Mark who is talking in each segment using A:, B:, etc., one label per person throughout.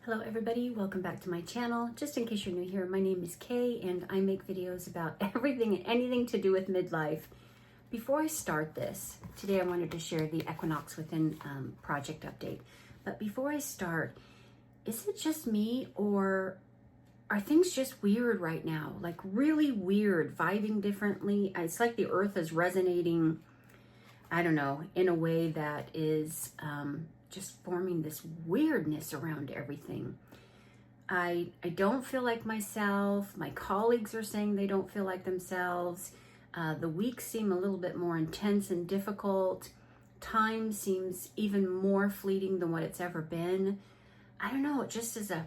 A: Hello everybody, welcome back to my channel. Just in case you're new here, my name is Kay and I make videos about everything and anything to do with midlife. Before I start this, today I wanted to share the Equinox Within project update. But before I start, is it just me or are things just weird right now? Like really weird, vibing differently. It's like the earth is resonating, I don't know, in a way that is just forming this weirdness around everything. I don't feel like myself. My colleagues are saying they don't feel like themselves. The weeks seem a little bit more intense and difficult. Time seems even more fleeting than what it's ever been. I don't know, it just is a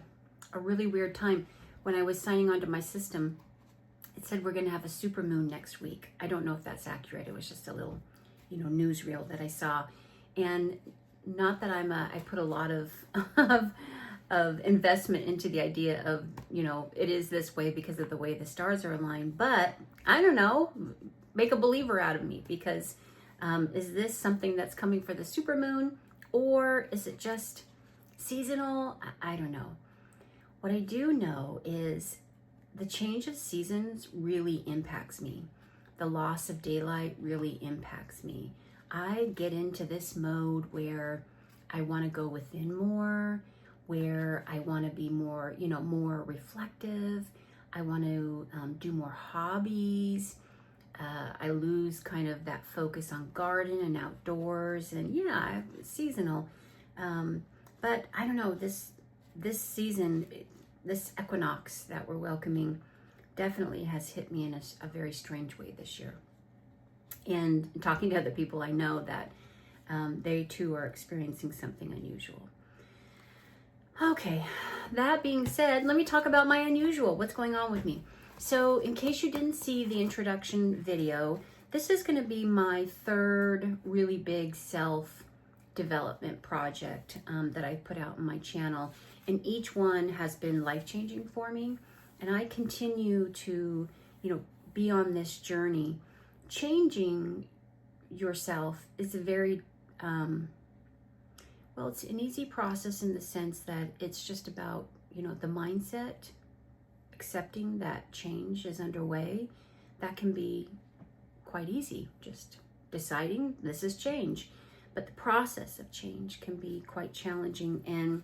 A: really weird time. When I was signing onto my system, it said we're gonna have a supermoon next week. I don't know if that's accurate. It was just a little, newsreel that I saw. And not that I put a lot of investment into the idea of, it is this way because of the way the stars are aligned, but I don't know, make a believer out of me because is this something that's coming for the supermoon or is it just seasonal? I don't know. What I do know is the change of seasons really impacts me. The loss of daylight really impacts me. I get into this mode where I want to go within more, where I want to be more, more reflective. I want to do more hobbies. I lose kind of that focus on garden and outdoors and seasonal. But I don't know, this season, this equinox that we're welcoming definitely has hit me in a very strange way this year. And talking to other people, I know that they too are experiencing something unusual. Okay, that being said, let me talk about my unusual. What's going on with me? So in case you didn't see the introduction video, this is going to be my third really big self-development project that I put out on my channel. And each one has been life-changing for me. And I continue to, be on this journey. Changing yourself is a very, it's an easy process in the sense that it's just about, the mindset, accepting that change is underway. That can be quite easy, just deciding this is change. But the process of change can be quite challenging, and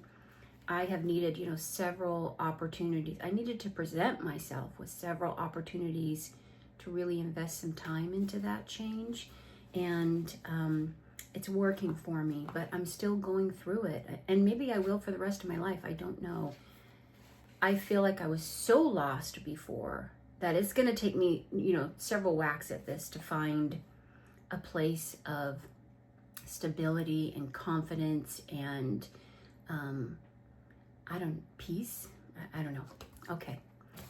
A: I have needed, several opportunities. I needed to present myself with several opportunities to really invest some time into that change. And it's working for me, but I'm still going through it. And maybe I will for the rest of my life. I don't know. I feel like I was so lost before that it's going to take me, several whacks at this to find a place of stability and confidence and peace. I don't know. Okay.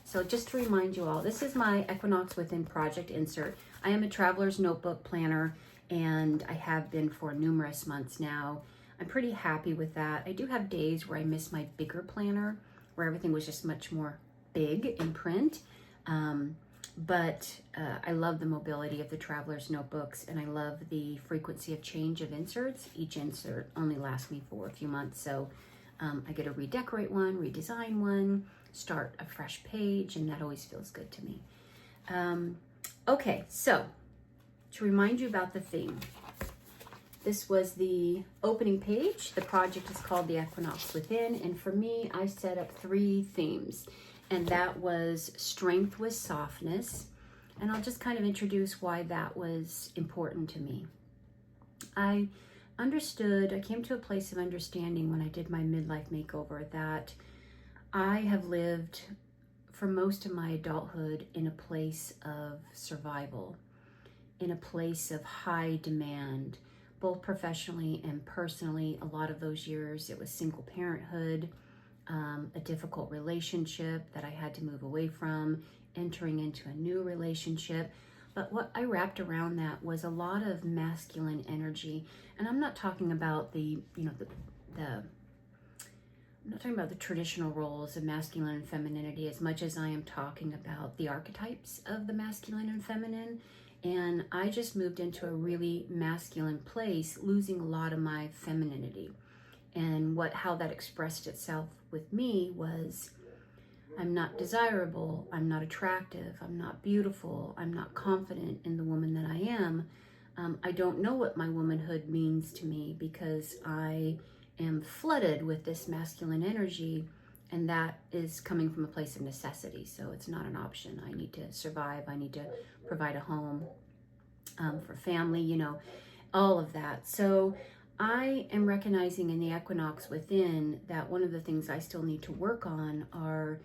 A: So just to remind you all, this is my Equinox Within project insert. I am a traveler's notebook planner and I have been for numerous months now. I'm pretty happy with that. I do have days where I miss my bigger planner where everything was just much more big in print. But I love the mobility of the traveler's notebooks and I love the frequency of change of inserts. Each insert only lasts me for a few months. So I get to redecorate one, redesign one, start a fresh page, and that always feels good to me. Okay, so to remind you about the theme, this was the opening page. The project is called the Equinox Within, and for me, I set up 3 themes, and that was strength with softness, and I'll just kind of introduce why that was important to me. I came to a place of understanding when I did my midlife makeover that I have lived for most of my adulthood in a place of survival, in a place of high demand, both professionally and personally. A lot of those years it was single parenthood, a difficult relationship that I had to move away from, entering into a new relationship. But what I wrapped around that was a lot of masculine energy. And I'm not talking about I'm not talking about the traditional roles of masculine and femininity as much as I am talking about the archetypes of the masculine and feminine. And I just moved into a really masculine place, losing a lot of my femininity. And how that expressed itself with me was, I'm not desirable, I'm not attractive, I'm not beautiful, I'm not confident in the woman that I am. I don't know what my womanhood means to me because I am flooded with this masculine energy, and that is coming from a place of necessity. So it's not an option. I need to survive. I need to provide a home for family, all of that. So I am recognizing in the Equinox Within that one of the things I still need to work on are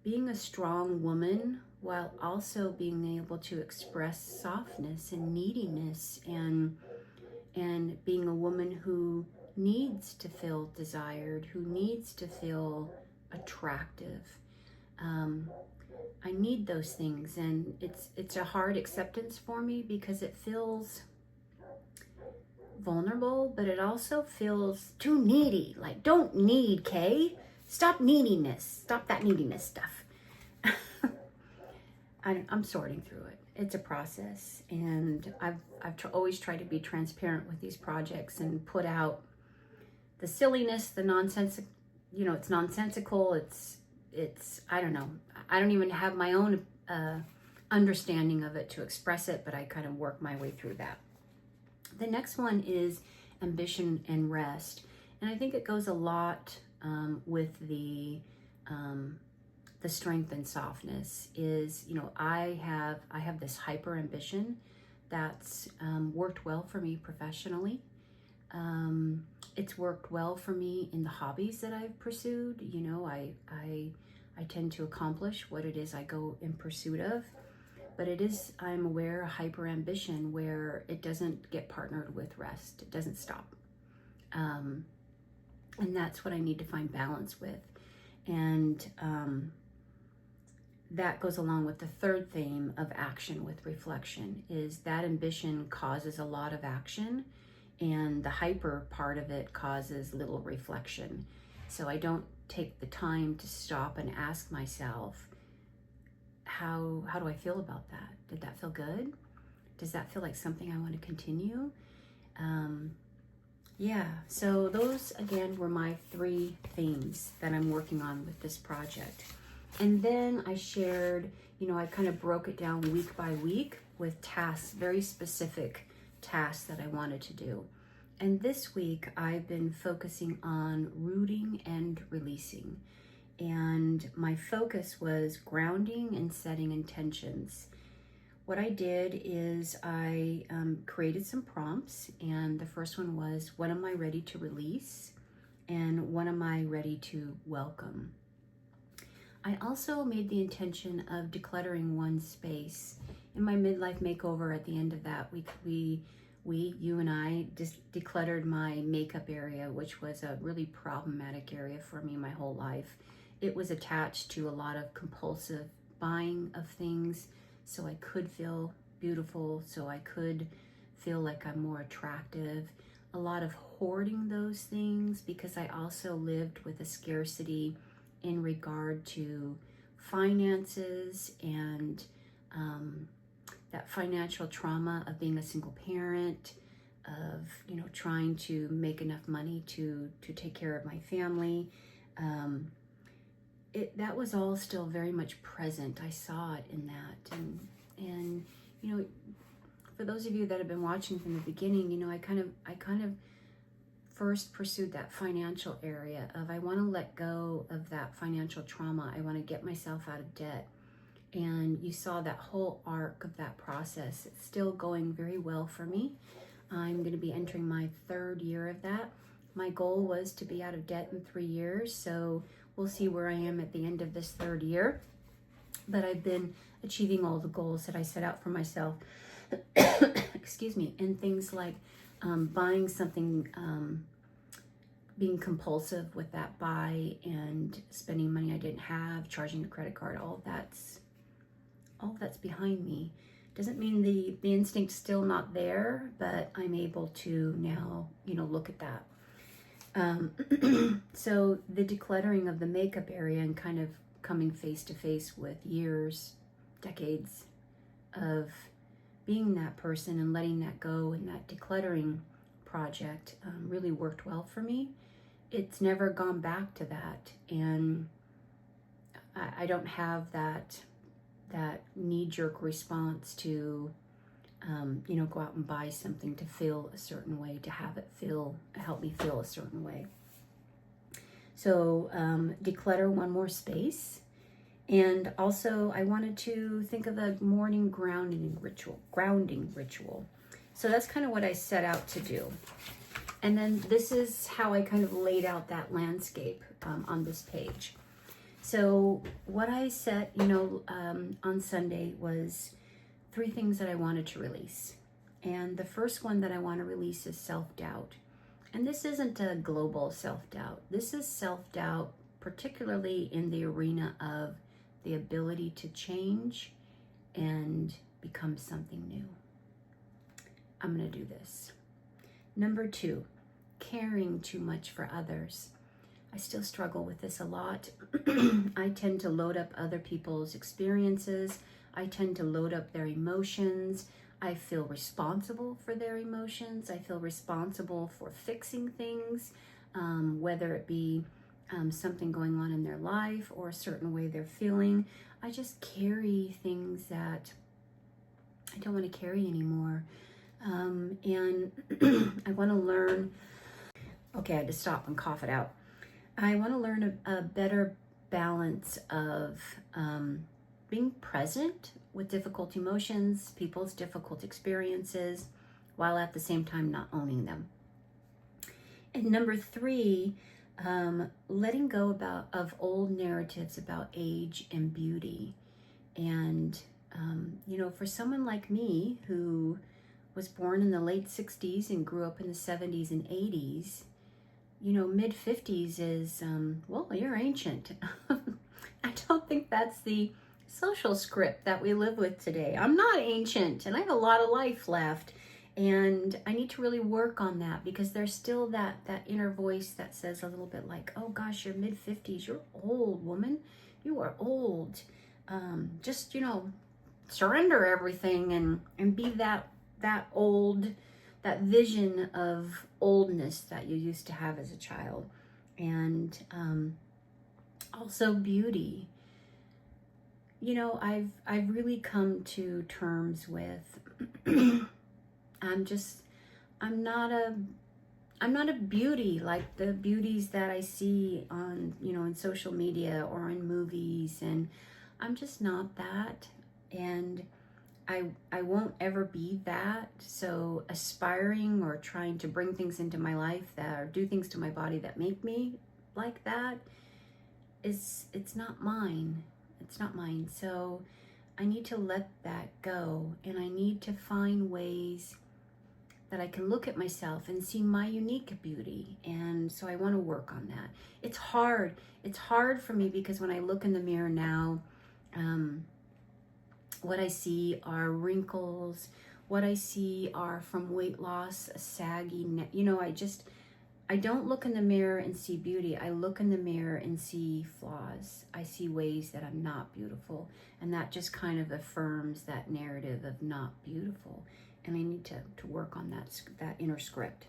A: being a strong woman while also being able to express softness and neediness, and being a woman who needs to feel desired, who needs to feel attractive. I need those things, and it's a hard acceptance for me because it feels vulnerable, but it also feels too needy. Like, don't need, Kay. Stop neediness. Stop that neediness stuff. I'm sorting through it. It's a process, and I've always tried to be transparent with these projects and put out the silliness, the nonsense. It's nonsensical. It's I don't know. I don't even have my own understanding of it to express it, but I kind of work my way through that. The next one is ambition and rest, and I think it goes a lot with the strength and softness. Is I have this hyper ambition that's worked well for me professionally. It's worked well for me in the hobbies that I've pursued. I tend to accomplish what it is I go in pursuit of. But I'm aware, a hyper ambition where it doesn't get partnered with rest. It doesn't stop. And that's what I need to find balance with. And that goes along with the third theme of action with reflection, is that ambition causes a lot of action, and the hyper part of it causes little reflection. So I don't take the time to stop and ask myself, how do I feel about that? Did that feel good? Does that feel like something I want to continue? So those again were my 3 themes that I'm working on with this project. And then I shared, I kind of broke it down week by week with tasks, very specific tasks that I wanted to do. And this week I've been focusing on rooting and releasing. And my focus was grounding and setting intentions. What I did is I created some prompts, and the first one was, what am I ready to release? And what am I ready to welcome? I also made the intention of decluttering one space. In my midlife makeover, at the end of that, you and I just decluttered my makeup area, which was a really problematic area for me my whole life. It was attached to a lot of compulsive buying of things so I could feel beautiful, so I could feel like I'm more attractive. A lot of hoarding those things because I also lived with a scarcity in regard to finances and that financial trauma of being a single parent, of trying to make enough money to take care of my family. That was all still very much present. I saw it in that, and for those of you that have been watching from the beginning, I kind of first pursued that financial area of, I want to let go of that financial trauma. I want to get myself out of debt. And you saw that whole arc of that process. It's still going very well for me. I'm going to be entering my 3rd year of that. My goal was to be out of debt in 3 years, so we'll see where I am at the end of this 3rd year. But I've been achieving all the goals that I set out for myself. Excuse me. And things like buying something, being compulsive with that buy and spending money I didn't have, charging a credit card, all that's behind me. Doesn't mean the instinct's still not there, but I'm able to now, look at that. So the decluttering of the makeup area and kind of coming face to face with years, decades of being that person and letting that go, and that decluttering project really worked well for me. it's never gone back to that. And I don't have that knee-jerk response to, go out and buy something to feel a certain way, to have it help me feel a certain way. So declutter one more space. And also I wanted to think of a morning grounding ritual. So that's kind of what I set out to do. And then this is how I kind of laid out that landscape on this page. So what I set, on Sunday was 3 things that I wanted to release. And the first one that I want to release is self-doubt. And this isn't a global self-doubt. This is self-doubt, particularly in the arena of the ability to change and become something new. I'm going to do this. Number 2, caring too much for others. I still struggle with this a lot. I tend to load up other people's experiences. I tend to load up their emotions. I feel responsible for their emotions. I feel responsible for fixing things, whether it be something going on in their life or a certain way they're feeling. I just carry things that I don't want to carry anymore. And I want to learn, okay, I had to stop and cough it out. I want to learn a better balance of being present with difficult emotions, people's difficult experiences, while at the same time not owning them. And number 3, letting go of old narratives about age and beauty. And, for someone like me who was born in the late 60s and grew up in the 70s and 80s, mid-50s is, you're ancient. I don't think that's the social script that we live with today. I'm not ancient, and I have a lot of life left. And I need to really work on that, because there's still that inner voice that says a little bit like, oh gosh, you're mid-50s, you're old, woman. You are old. Just, surrender everything and be that old, that vision of oldness that you used to have as a child. And also beauty. I've really come to terms with I'm not a beauty like the beauties that I see on, in social media or in movies, and I'm just not that, and I won't ever be that. So aspiring or trying to bring things into my life or do things to my body that make me like that it's not mine. It's not mine. So I need to let that go, and I need to find ways that I can look at myself and see my unique beauty. And so I want to work on that. It's hard. It's hard for me because when I look in the mirror now, what I see are wrinkles. What I see are from weight loss, a saggy neck. I don't look in the mirror and see beauty. I look in the mirror and see flaws. I see ways that I'm not beautiful. And that just kind of affirms that narrative of not beautiful. And I need to work on that inner script.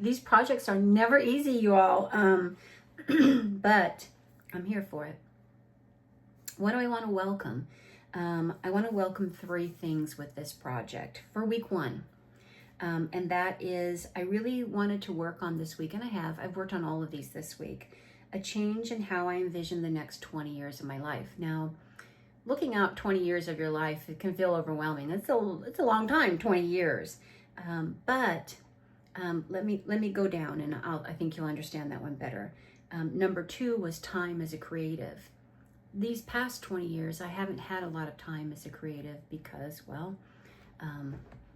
A: These projects are never easy, you all. But I'm here for it. What do I want to welcome? I want to welcome 3 things with this project for week 1. And that is, I really wanted to work on this week, and I've worked on all of these this week, a change in how I envision the next 20 years of my life. Now, looking out 20 years of your life, it can feel overwhelming. It's a long time, 20 years. But let me go down, and I think you'll understand that one better. Number 2 was time as a creative. These past 20 years, I haven't had a lot of time as a creative because,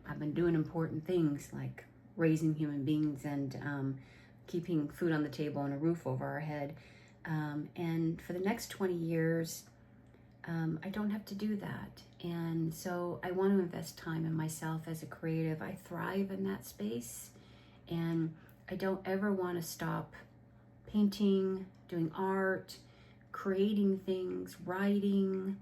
A: I've been doing important things like raising human beings and keeping food on the table and a roof over our head. And for the next 20 years, I don't have to do that. And so I want to invest time in myself as a creative. I thrive in that space, and I don't ever want to stop painting, doing art, creating things, writing.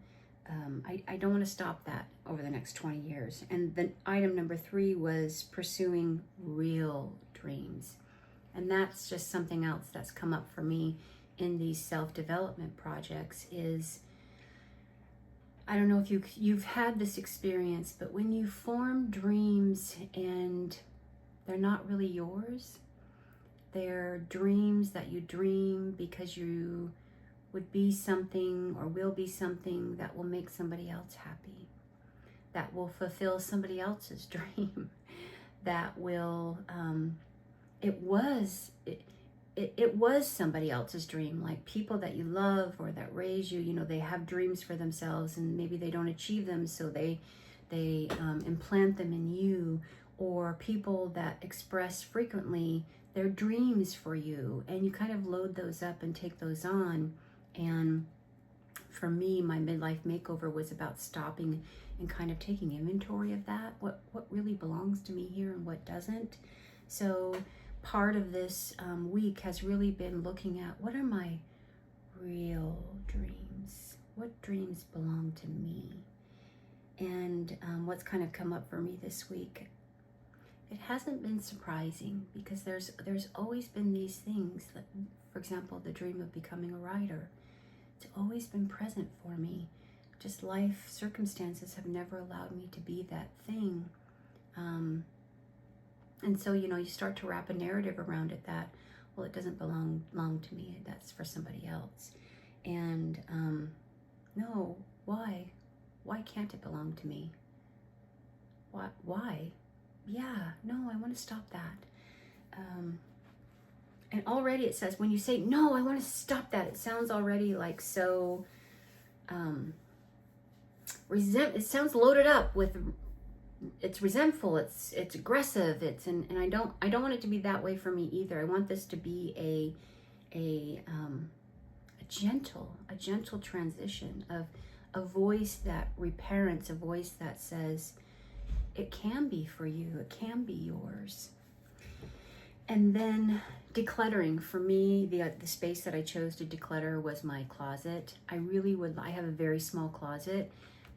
A: I don't want to stop that over the next 20 years. And then item number 3 was pursuing real dreams. And that's just something else that's come up for me in these self-development projects is, I don't know if you've had this experience, but when you form dreams and they're not really yours, they're dreams that you dream because you would be something or will be something that will make somebody else happy, that will fulfill somebody else's dream, that will, it was somebody else's dream, like people that you love or that raise you, they have dreams for themselves and maybe they don't achieve them, so they implant them in you, or people that express frequently their dreams for you, and you kind of load those up and take those on. And for me, my midlife makeover was about stopping and kind of taking inventory of that, what really belongs to me here and what doesn't. So part of this week has really been looking at, what are my real dreams? What dreams belong to me? And what's kind of come up for me this week, it hasn't been surprising, because there's always been these things that, for example, the dream of becoming a writer. It's always been present for me. Just life circumstances have never allowed me to be that thing. And so, you start to wrap a narrative around it that, well, it doesn't belong to me. That's for somebody else. And no, why? Why can't it belong to me? Why? Yeah, no, I want to stop that. And already it says, when you say, no, I want to stop that, it sounds already like so, it sounds loaded up with, it's resentful, it's aggressive, and I don't want it to be that way for me either. I want this to be a gentle transition of a voice that reparents, a voice that says, it can be for you, it can be yours. And then decluttering, for me, the space that I chose to declutter was my closet. I have a very small closet,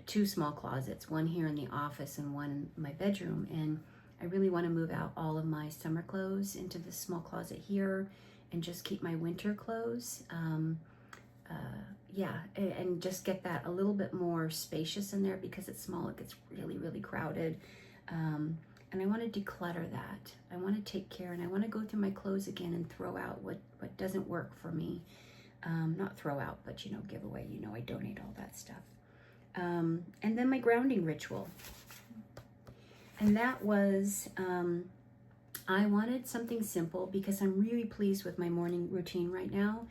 A: 2 small closets, one here in the office and one in my bedroom. And I really want to move out all of my summer clothes into this small closet here and just keep my winter clothes. And just get that a little bit more spacious in there, because it's small, it gets really, really crowded. And I want to declutter that. I want to take care, and I want to go through my clothes again and throw out what doesn't work for me. Not throw out, but give away. I donate all that stuff. And then my grounding ritual. And that was, I wanted something simple, because I'm really pleased with my morning routine right now.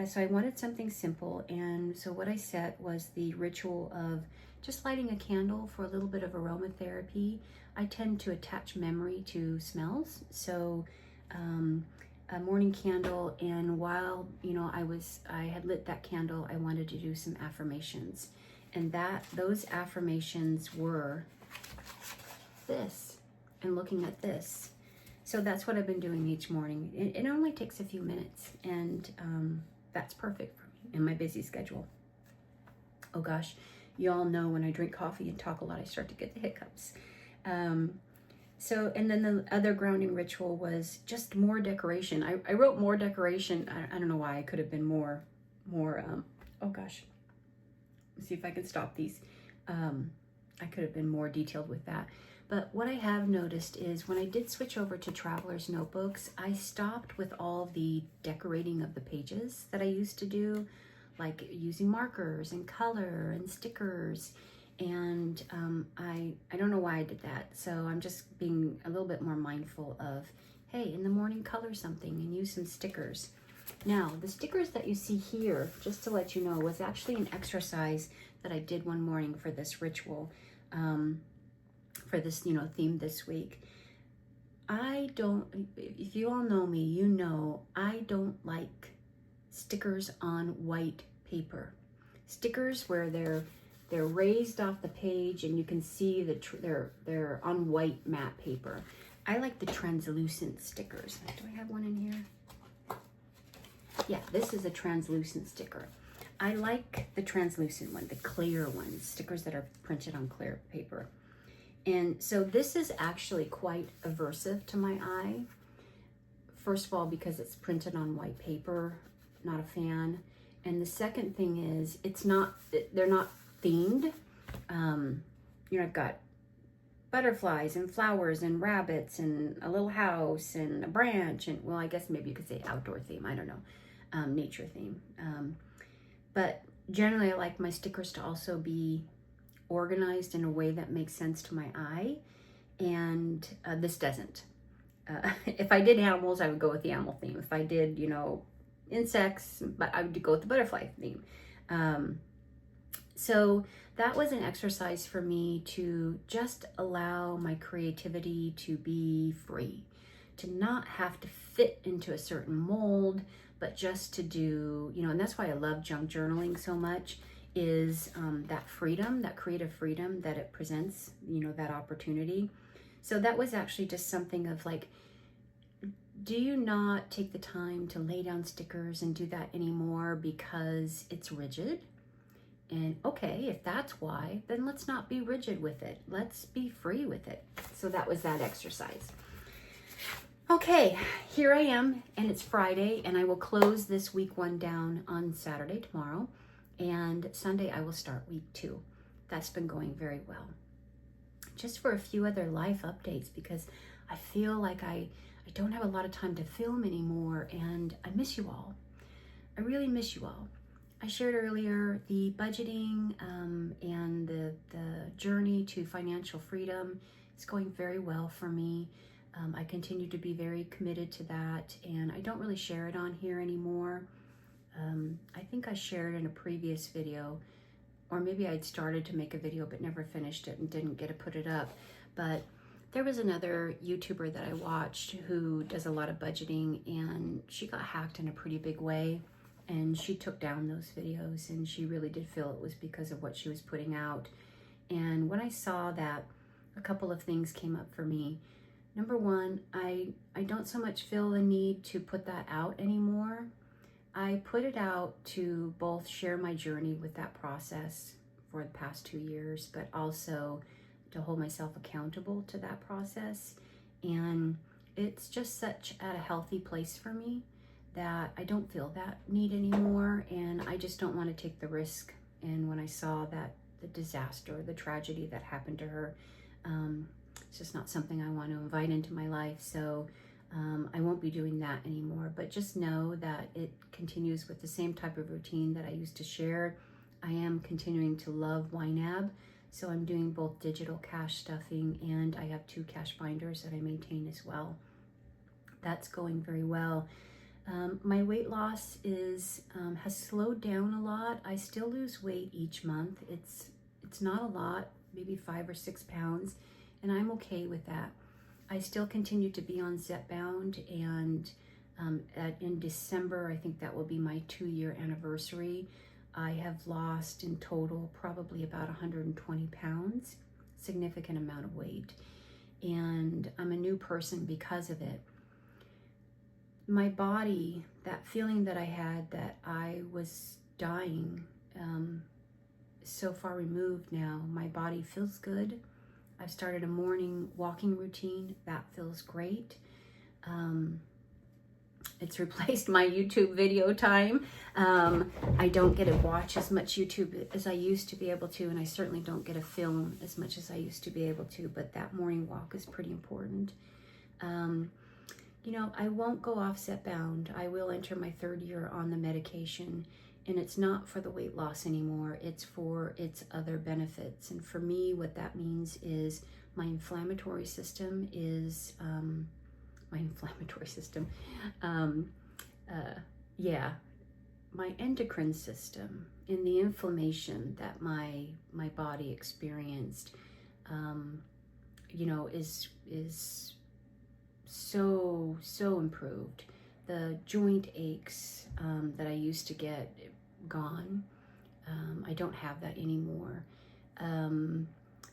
A: So I wanted something simple, and so what I set was the ritual of just lighting a candle for a little bit of aromatherapy. I tend to attach memory to smells, so a morning candle, and while I had lit that candle, I wanted to do some affirmations, and those affirmations were this, and looking at this. So that's what I've been doing each morning. It only takes a few minutes, and that's perfect for me in my busy schedule. Oh gosh, you all know when I drink coffee and talk a lot, I start to get the hiccups. And then the other grounding ritual was just more decoration. I wrote more decoration. I don't know why. I could have been more, oh gosh. Let's see if I can stop these. I could have been more detailed with that. But what I have noticed is when I did switch over to Traveler's Notebooks, I stopped with all the decorating of the pages that I used to do, like using markers and color and stickers. And I don't know why I did that. So I'm just being a little bit more mindful of, hey, in the morning, color something and use some stickers. Now, the stickers that you see here, just to let you know, was actually an exercise that I did one morning for this ritual. For this, theme this week. If you all know me, you know I don't like stickers on white paper. Stickers where they're raised off the page and you can see that they're on white matte paper. I like the translucent stickers. Do I have one in here? Yeah, this is a translucent sticker. I like the translucent one, the clear ones, stickers that are printed on clear paper. And so this is actually quite aversive to my eye. First of all, because it's printed on white paper, not a fan. And the second thing is, they're not themed. I've got butterflies and flowers and rabbits and a little house and a branch, and well, I guess maybe you could say outdoor theme, I don't know, nature theme. But generally I like my stickers to also be organized in a way that makes sense to my eye, and this doesn't. If I did animals, I would go with the animal theme. If I did, insects, but I would go with the butterfly theme. So that was an exercise for me to just allow my creativity to be free, to not have to fit into a certain mold, but just to do, and that's why I love junk journaling so much, is that freedom, that creative freedom that it presents, that opportunity. So that was actually just something of like, do you not take the time to lay down stickers and do that anymore because it's rigid? And okay, if that's why, then let's not be rigid with it. Let's be free with it. So that was that exercise. Okay, here I am, and it's Friday, and I will close this week 1 down on Saturday, tomorrow, and Sunday I will start week 2. That's been going very well. Just for a few other life updates, because I feel like I don't have a lot of time to film anymore, and I miss you all. I really miss you all. I shared earlier the budgeting and the journey to financial freedom is going very well for me. I continue to be very committed to that, and I don't really share it on here anymore. I think I shared in a previous video, or maybe I'd started to make a video but never finished it and didn't get to put it up. But there was another YouTuber that I watched who does a lot of budgeting, and she got hacked in a pretty big way. And she took down those videos, and she really did feel it was because of what she was putting out. And when I saw that, a couple of things came up for me. Number one, I don't so much feel the need to put that out anymore. I put it out to both share my journey with that process for the past 2 years, but also to hold myself accountable to that process. And it's just such at a healthy place for me that I don't feel that need anymore, and I just don't want to take the risk. And when I saw that the disaster, the tragedy that happened to her, it's just not something I want to invite into my life. So I won't be doing that anymore, but just know that it continues with the same type of routine that I used to share. I am continuing to love YNAB, so I'm doing both digital cash stuffing, and I have 2 cash binders that I maintain as well. That's going very well. My weight loss has slowed down a lot. I still lose weight each month. It's not a lot, maybe 5 or 6 pounds, and I'm okay with that. I still continue to be on Zepbound, and in December, I think that will be my 2-year anniversary. I have lost in total probably about 120 pounds, significant amount of weight, and I'm a new person because of it. My body, that feeling that I had that I was dying, is so far removed now. My body feels good. I've started a morning walking routine. That feels great. It's replaced my YouTube video time. I don't get to watch as much YouTube as I used to be able to, and I certainly don't get to film as much as I used to be able to, but that morning walk is pretty important. I won't go off Zepbound. I will enter my 3rd year on the medication, and it's not for the weight loss anymore. It's for its other benefits. And for me, what that means is my inflammatory system is, my endocrine system, and the inflammation that my body experienced, is so improved. The joint aches that I used to get, gone. I don't have that anymore.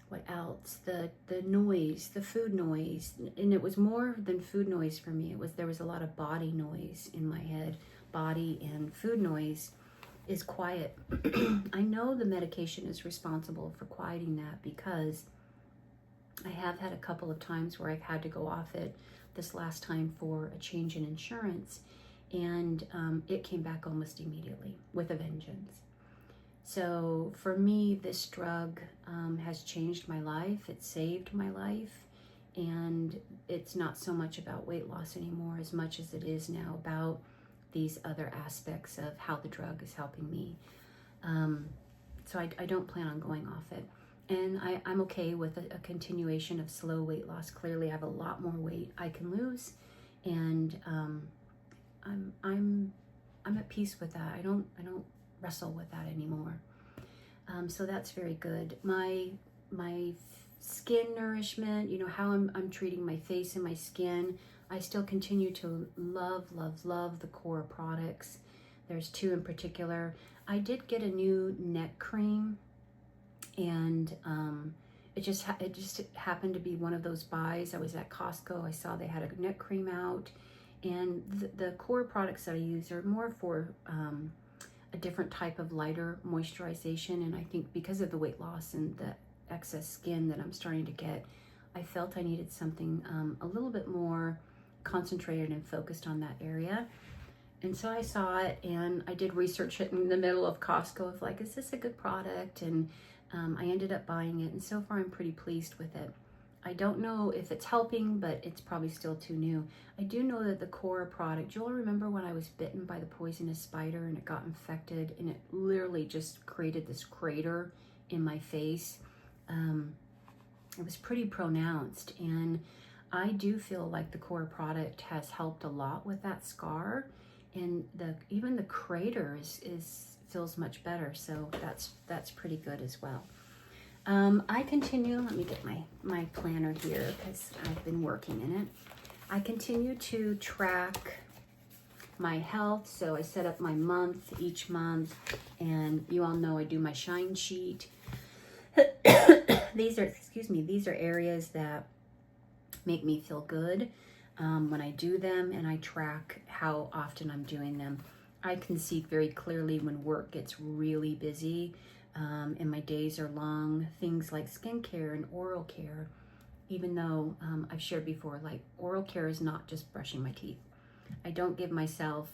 A: What else? The noise, the food noise, and it was more than food noise for me. There was a lot of body noise in my head. Body and food noise is quiet. I know the medication is responsible for quieting that, because I have had a couple of times where I've had to go off it. this last time for a change in insurance, and it came back almost immediately with a vengeance. So for me, this drug has changed my life. It saved my life. And it's not so much about weight loss anymore as much as it is now about these other aspects of how the drug is helping me. So I don't plan on going off it. And I'm okay with a continuation of slow weight loss. Clearly, I have a lot more weight I can lose, and I'm at peace with that. I don't wrestle with that anymore. So that's very good. My skin nourishment, how I'm treating my face and my skin. I still continue to love the Core products. There's two in particular. I did get a new neck cream, and it just happened to be one of those buys. I was at Costco. I saw they had a neck cream out, and the Core products that I use are more for a different type of lighter moisturization. And I think because of the weight loss and the excess skin that I'm starting to get, I felt I needed something a little bit more concentrated and focused on that area. And so I saw it, and I did research it in the middle of Costco of like, is this a good product? And I ended up buying it, and so far I'm pretty pleased with it. I don't know if it's helping, but it's probably still too new. I do know that the Core product, do you all remember when I was bitten by the poisonous spider and it got infected, and it literally just created this crater in my face? It was pretty pronounced, and I do feel like the Core product has helped a lot with that scar, and even the crater feels much better. So that's pretty good as well. I continue, let me get my planner here because I've been working in it. I continue to track my health. So I set up my month each month, and you all know I do my shine sheet. These are areas that make me feel good when I do them, and I track how often I'm doing them. I can see very clearly when work gets really busy and my days are long. Things like skincare and oral care, even though I've shared before, like oral care is not just brushing my teeth. I don't give myself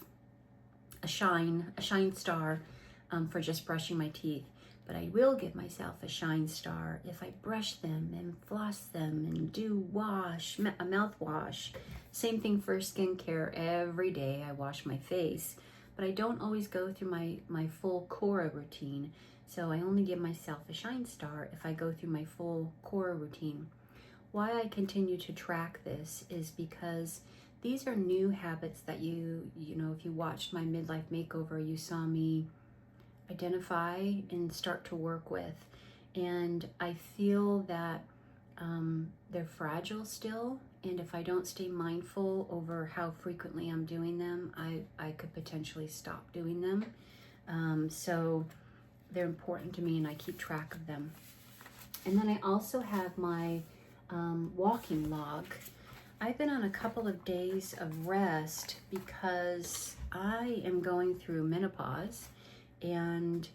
A: a shine star for just brushing my teeth, but I will give myself a shine star if I brush them and floss them and do a mouthwash. Same thing for skincare. Every day I wash my face, but I don't always go through my full Core routine. So I only give myself a shine star if I go through my full Core routine. Why I continue to track this is because these are new habits that if you watched my midlife makeover, you saw me identify and start to work with. And I feel that they're fragile still. And if I don't stay mindful over how frequently I'm doing them, I could potentially stop doing them. So they're important to me, and I keep track of them. And then I also have my walking log. I've been on a couple of days of rest because I am going through menopause, and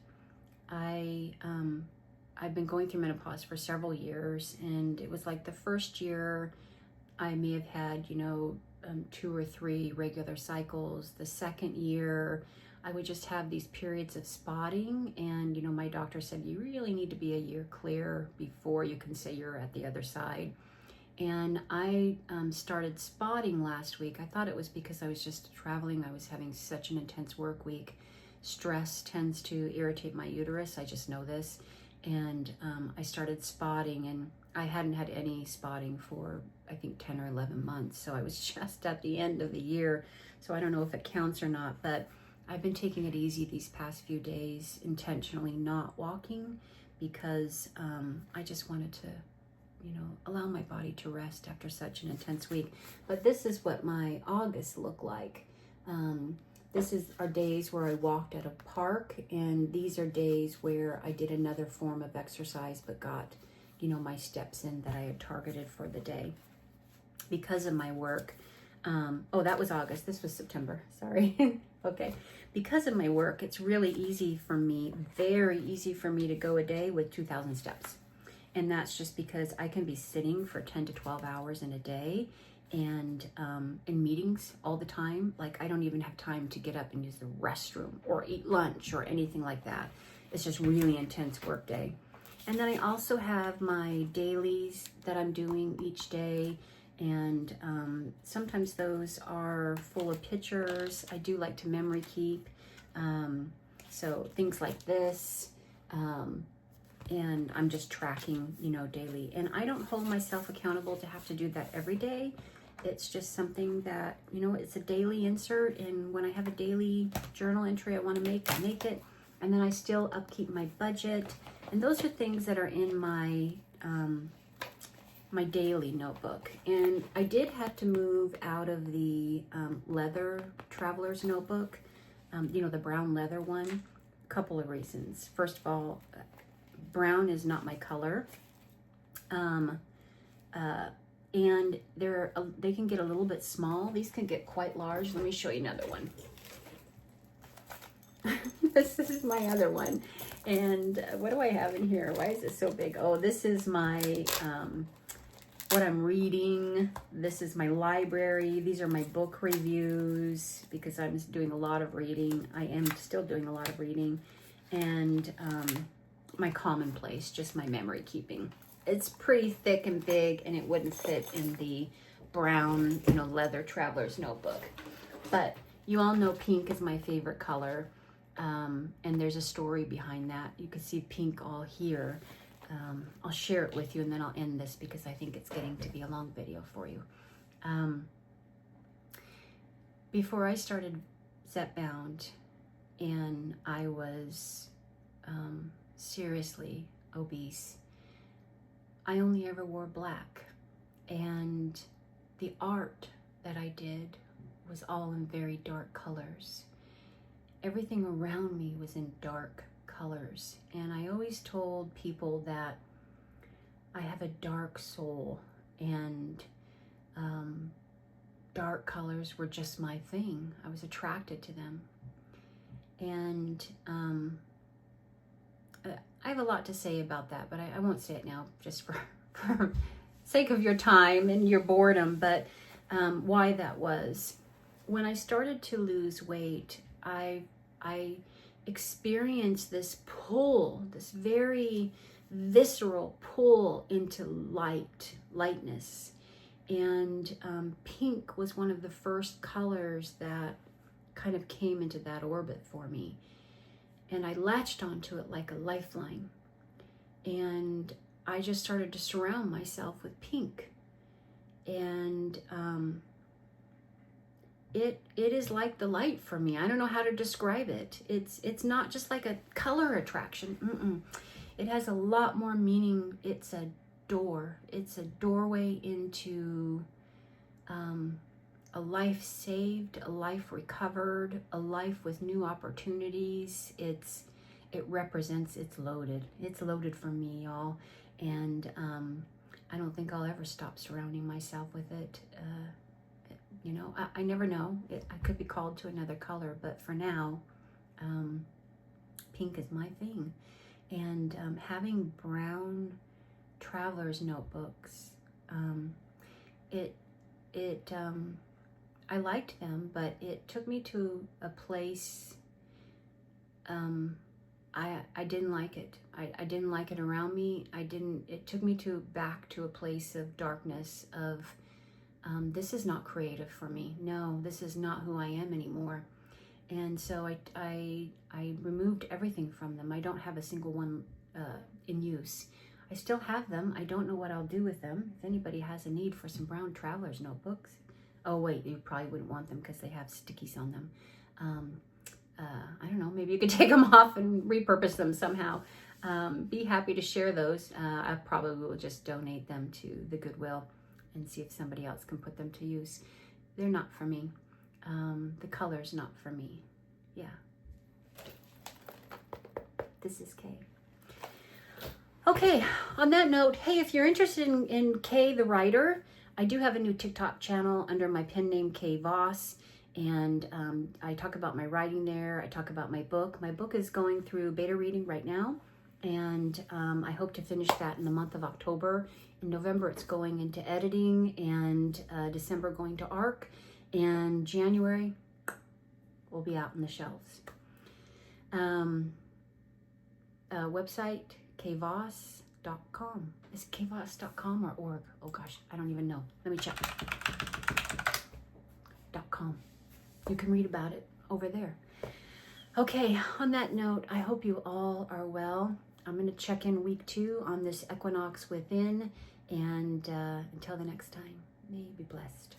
A: I've been going through menopause for several years, and it was like the first year I may have had 2 or 3 regular cycles. The second year I would just have these periods of spotting, and my doctor said you really need to be a year clear before you can say you're at the other side. And I started spotting last week. I thought it was because I was just traveling. I was having such an intense work week. Stress tends to irritate my uterus. I just know this. And I started spotting, and I hadn't had any spotting for I think 10 or 11 months. So I was just at the end of the year. So I don't know if it counts or not, but I've been taking it easy these past few days, intentionally not walking, because I just wanted to allow my body to rest after such an intense week. But this is what my August looked like. This is our days where I walked at a park, and these are days where I did another form of exercise but got, my steps in that I had targeted for the day. Because of my work, that was August, this was September, sorry. Okay, because of my work, it's really easy for me, very easy for me to go a day with 2,000 steps. And that's just because I can be sitting for 10 to 12 hours in a day, and in meetings all the time. Like I don't even have time to get up and use the restroom or eat lunch or anything like that. It's just really intense work day. And then I also have my dailies that I'm doing each day, and sometimes those are full of pictures. I do like to memory keep, so things like this, and I'm just tracking, you know, daily. And I don't hold myself accountable to have to do that every day. It's just something that, you know, it's a daily insert, and when I have a daily journal entry I want to make, I make it. And then I still upkeep my budget. And those are things that are in my my daily notebook. And I did have to move out of the leather traveler's notebook, you know, the brown leather one. A couple of reasons. First of all, brown is not my color. And they can get a little bit small. These can get quite large. Let me show you another one. This is my other one. And what do I have in here? Why is it so big? Oh, this is my, what I'm reading. This is my library. These are my book reviews because I'm doing a lot of reading. I am still doing a lot of reading. And my commonplace, just my memory keeping. It's pretty thick and big, and it wouldn't fit in the brown, you know, leather traveler's notebook. But you all know pink is my favorite color. And there's a story behind that. You can see pink all here. I'll share it with you, and then I'll end this because I think it's getting to be a long video for you. Before I started Zepbound and I was seriously obese, I only ever wore black. And the art that I did was all in very dark colors. Everything around me was in dark colors. And I always told people that I have a dark soul, and dark colors were just my thing. I was attracted to them. And I have a lot to say about that, but I won't say it now just for sake of your time and your boredom. But why that was, when I started to lose weight, I experienced this pull, this very visceral pull into lightness. And pink was one of the first colors that kind of came into that orbit for me. And I latched onto it like a lifeline. And I just started to surround myself with pink. And it is like the light for me. I don't know how to describe it. It's not just like a color attraction. It has a lot more meaning. It's a door. It's a doorway into a life saved, a life recovered, a life with new opportunities. It represents, it's loaded. It's loaded for me, y'all. And I don't think I'll ever stop surrounding myself with it. You know, I never know. I could be called to another color, but for now, pink is my thing. And having brown traveler's notebooks, I liked them, but it took me to a place, I didn't like it. I didn't like it around me. It took me back to a place of darkness, of, this is not creative for me. No, this is not who I am anymore. And so I removed everything from them. I don't have a single one in use. I still have them. I don't know what I'll do with them. If anybody has a need for some brown traveler's notebooks. Oh wait, you probably wouldn't want them because they have stickies on them. I don't know, maybe you could take them off and repurpose them somehow. Be happy to share those. I probably will just donate them to the Goodwill and see if somebody else can put them to use. They're not for me. The color's not for me. Yeah. This is Kay. Okay, on that note, hey, if you're interested in Kay the writer, I do have a new TikTok channel under my pen name, Kay Voss. And I talk about my writing there. I talk about my book. My book is going through beta reading right now. and I hope to finish that in the month of October. In November, it's going into editing, and December going to ARC, and January will be out in the shelves. Website, kvoss.com. Is it kvoss.com or org? Oh gosh, I don't even know. Let me check. .com. You can read about it over there. Okay, on that note, I hope you all are well. I'm going to check in week 2 on this Equinox Within, and until the next time, may you be blessed.